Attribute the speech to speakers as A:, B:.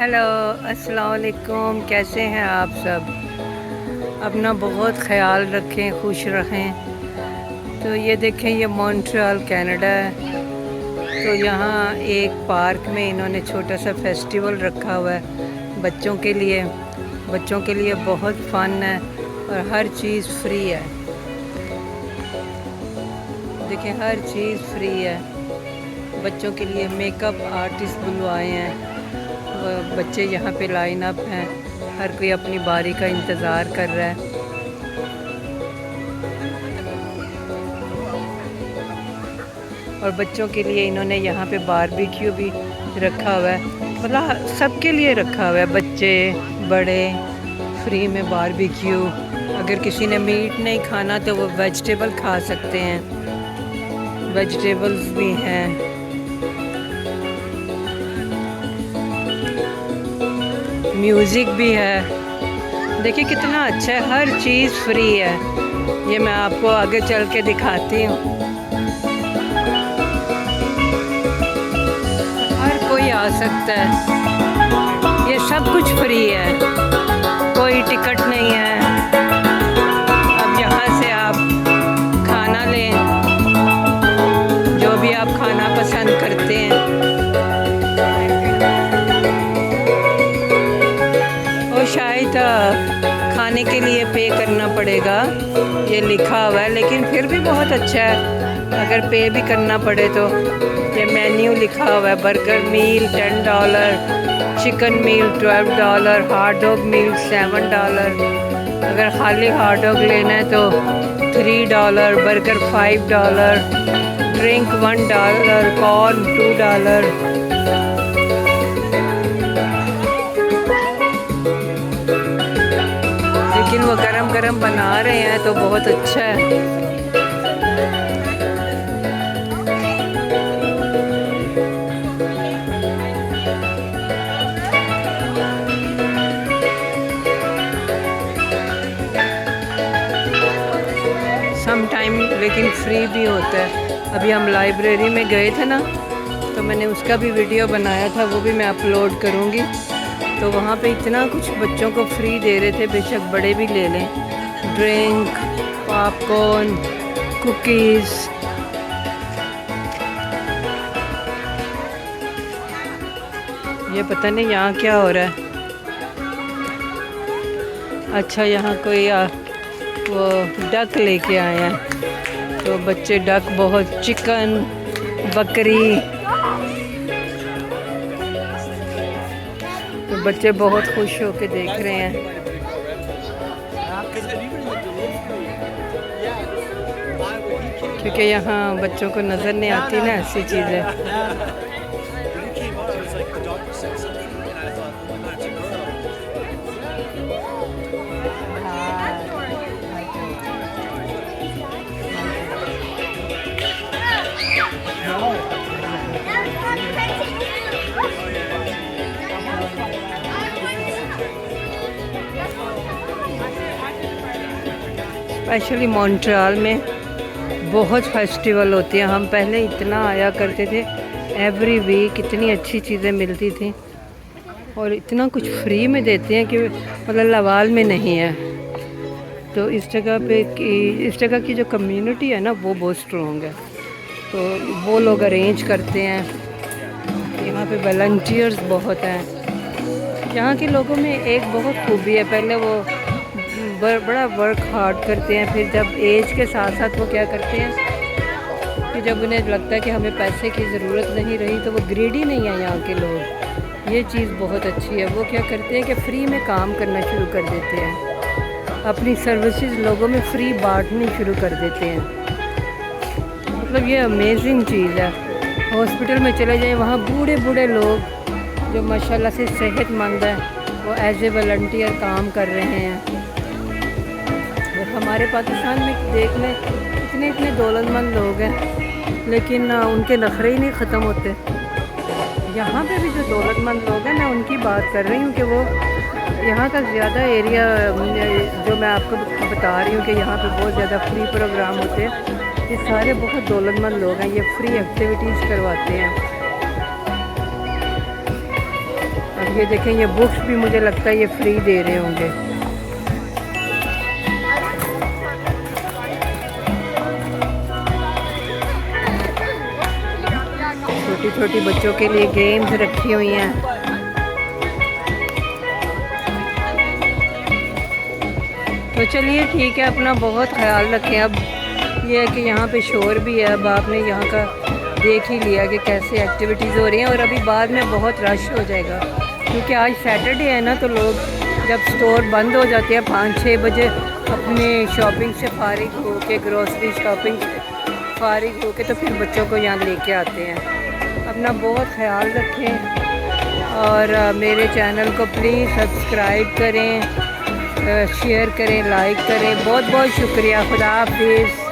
A: Hello, अस्सलाम वालेकुम। कैसे हैं आप सब? अपना बहुत ख्याल रखें, खुश रहें। तो ये देखें, ये मॉन्ट्रियल कनाडा है। तो यहाँ एक पार्क में इन्होंने छोटा सा फेस्टिवल रखा हुआ है बच्चों के लिए। बच्चों के लिए बहुत फ़न है और हर चीज़ फ्री है। देखिए, हर चीज़ फ्री है। बच्चों के लिए मेकअप आर्टिस्ट बुलवाए हैं। बच्चे यहाँ पे लाइन अप हैं, हर कोई अपनी बारी का इंतज़ार कर रहा है। और बच्चों के लिए इन्होंने यहाँ पे बारबेक्यू भी रखा हुआ है। मतलब सबके लिए रखा हुआ है, बच्चे बड़े, फ्री में बारबेक्यू। अगर किसी ने मीट नहीं खाना तो वो वेजिटेबल खा सकते हैं, वेजिटेबल्स भी हैं। म्यूज़िक भी है। देखिए कितना अच्छा है, हर चीज़ फ्री है। ये मैं आपको आगे चल के दिखाती हूँ। हर कोई आ सकता है, ये सब कुछ फ्री है, कोई टिकट नहीं है। अब यहाँ से आप खाना लें, जो भी आप खाना पसंद करते हैं। शायद खाने के लिए पे करना पड़ेगा, ये लिखा हुआ है, लेकिन फिर भी बहुत अच्छा है अगर पे भी करना पड़े तो। ये मेन्यू लिखा हुआ है, बर्गर मील $10, चिकन मील $12, हॉट डॉग मील $7। अगर खाली हॉट डॉग लेना है तो $3, बर्गर $5, ड्रिंक $1, कॉर्न $2। लेकिन वो गरम गरम बना रहे हैं तो बहुत अच्छा है। सम टाइम लेकिन फ्री भी होता है। अभी हम लाइब्रेरी में गए थे ना, तो मैंने उसका भी वीडियो बनाया था, वो भी मैं अपलोड करूँगी। तो वहाँ पे इतना कुछ बच्चों को फ्री दे रहे थे, बेशक बड़े भी ले लें। Drink, popcorn, cookies. ये पता नहीं यहाँ क्या हो रहा है। अच्छा, यहाँ कोई वो डक लेके आए हैं, तो बच्चे डक, बहुत चिकन, बकरी, तो बच्चे बहुत खुश होके देख रहे हैं। क्योंकि यहाँ बच्चों को नज़र नहीं आती ना ऐसी चीज़ें। स्पेशली मॉन्ट्रियल में बहुत फेस्टिवल होती हैं। हम पहले इतना आया करते थे, एवरी वीक इतनी अच्छी चीज़ें मिलती थी और इतना कुछ फ्री में देते हैं कि मतलब लवाल में नहीं है। तो इस जगह की जो कम्युनिटी है ना, वो बहुत स्ट्रॉन्ग है। तो वो लोग अरेंज करते हैं। यहाँ पे वॉलंटियर्स बहुत हैं। यहाँ के लोगों में एक बहुत खूबी है, पहले वो बड़ा वर्क हार्ड करते हैं, फिर जब एज के साथ साथ वो क्या करते हैं कि जब उन्हें लगता है कि हमें पैसे की ज़रूरत नहीं रही, तो वो ग्रीडी नहीं है यहाँ के लोग। ये चीज़ बहुत अच्छी है। वो क्या करते हैं कि फ्री में काम करना शुरू कर देते हैं, अपनी सर्विसेज लोगों में फ्री बांटनी शुरू कर देते हैं। मतलब ये अमेजिंग चीज़ है। हॉस्पिटल में चले जाएं, वहाँ बूढ़े बूढ़े लोग जो माशाल्लाह से सेहतमंद हैं, वो एज ए वॉलंटियर काम कर रहे हैं। हमारे पाकिस्तान में देख लें, इतने दौलतमंद लोग हैं, लेकिन उनके नखरे ही नहीं ख़त्म होते। यहाँ पे भी जो दौलतमंद लोग हैं, मैं उनकी बात कर रही हूँ कि वो यहाँ का ज़्यादा एरिया जो मैं आपको बता रही हूँ कि यहाँ पे बहुत ज़्यादा फ्री प्रोग्राम होते हैं। ये सारे बहुत दौलतमंद लोग हैं, ये फ्री एक्टिविटीज़ करवाते हैं। ये देखें, ये बुक्स भी मुझे लगता है ये फ्री दे रहे होंगे। छोटी छोटी बच्चों के लिए गेम्स रखी हुई हैं। तो चलिए ठीक है, अपना बहुत ख्याल रखें। अब ये है कि यहाँ पे शोर भी है। अब आपने यहाँ का देख ही लिया कि कैसे एक्टिविटीज़ हो रही हैं, और अभी बाद में बहुत रश हो जाएगा क्योंकि आज सैटरडे है ना, तो लोग जब स्टोर बंद हो जाते हैं 5-6 बजे अपने शॉपिंग से फारिग हो के, ग्रोसरी शॉपिंग से फारिग हो के, तो फिर बच्चों को यहाँ लेके आते हैं। अपना बहुत ख्याल रखें और मेरे चैनल को प्लीज़ सब्सक्राइब करें, शेयर करें, लाइक करें। बहुत बहुत शुक्रिया। खुदा हाफिज़।